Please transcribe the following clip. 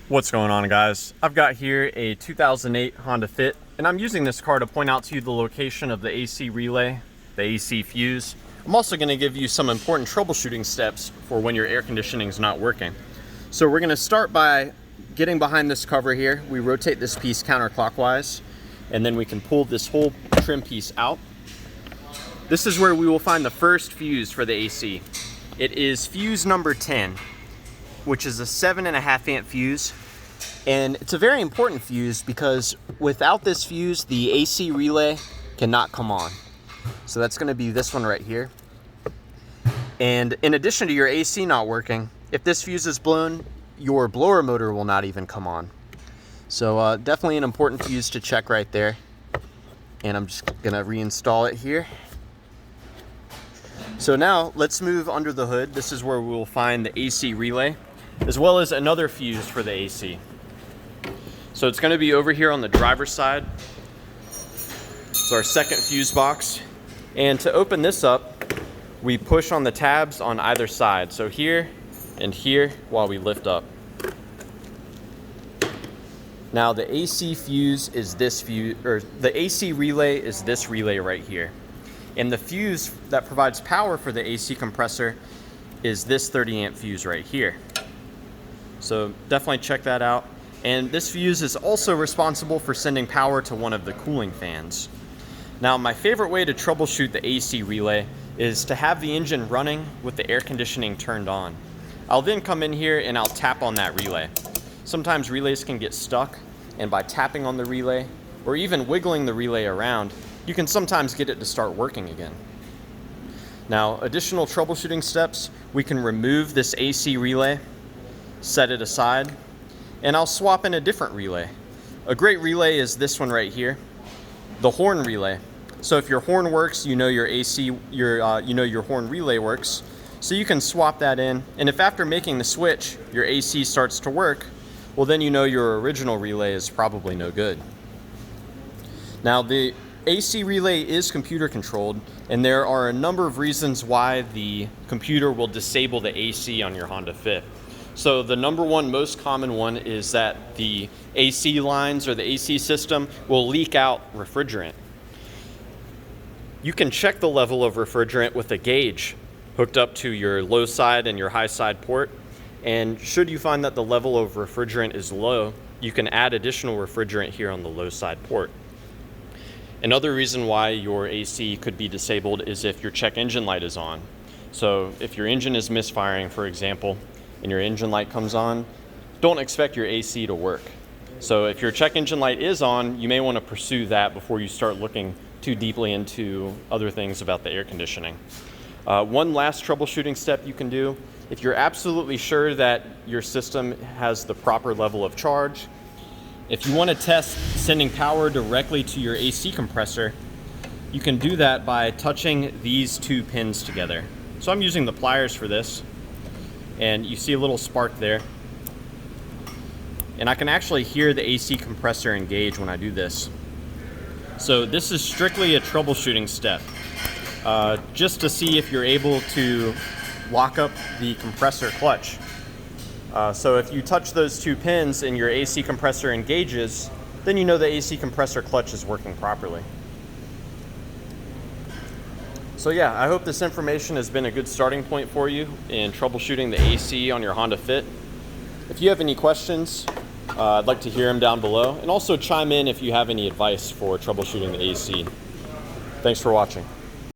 What's going on, guys? I've got here a 2008 Honda Fit, and I'm using this car to point out to you the location of the AC relay, the AC fuse. I'm also going to give you some important troubleshooting steps for when your air conditioning is not working. So we're going to start by getting behind this cover here. We rotate this piece counterclockwise, and then we can pull this whole trim piece out. This is where we will find the first fuse for the AC. It is fuse number 10, which is a 7.5 amp fuse. And it's a very important fuse because without this fuse, the AC relay cannot come on. So that's going to be this one right here. And in addition to your AC not working, if this fuse is blown, your blower motor will not even come on. So definitely an important fuse to check right there. And I'm just going to reinstall it here. So now let's move under the hood. This is where we will find the AC relay, as well as another fuse for the AC. So it's going to be over here on the driver's side. It's our second fuse box. And to open this up, we push on the tabs on either side. So here and here while we lift up. Now the AC fuse is this fuse, or the AC relay is this relay right here. And the fuse that provides power for the AC compressor is this 30 amp fuse right here. So definitely check that out. And this fuse is also responsible for sending power to one of the cooling fans. Now, my favorite way to troubleshoot the AC relay is to have the engine running with the air conditioning turned on. I'll then come in here and I'll tap on that relay. Sometimes relays can get stuck, and by tapping on the relay or even wiggling the relay around, you can sometimes get it to start working again. Now, additional troubleshooting steps, we can remove this AC relay, set it aside, and I'll swap in a different relay. A great relay is this one right here, the horn relay. So if your horn works, you know your AC, your horn relay works. So you can swap that in, and if after making the switch, your AC starts to work, well then you know your original relay is probably no good. Now the AC relay is computer controlled, and there are a number of reasons why the computer will disable the AC on your Honda Fit. So the number one most common one is that the AC lines or the AC system will leak out refrigerant. You can check the level of refrigerant with a gauge hooked up to your low side and your high side port. And should you find that the level of refrigerant is low, you can add additional refrigerant here on the low side port. Another reason why your AC could be disabled is if your check engine light is on. So if your engine is misfiring, for example, and your engine light comes on, don't expect your AC to work. So if your check engine light is on, you may want to pursue that before you start looking too deeply into other things about the air conditioning. One last troubleshooting step you can do, if you're absolutely sure that your system has the proper level of charge, if you want to test sending power directly to your AC compressor, you can do that by touching these two pins together. So I'm using the pliers for this, and you see a little spark there. And I can actually hear the AC compressor engage when I do this. So this is strictly a troubleshooting step, just to see if you're able to lock up the compressor clutch. So if you touch those two pins and your AC compressor engages, then you know the AC compressor clutch is working properly. So yeah, I hope this information has been a good starting point for you in troubleshooting the AC on your Honda Fit. If you have any questions, I'd like to hear them down below, and also chime in if you have any advice for troubleshooting the AC. Thanks for watching.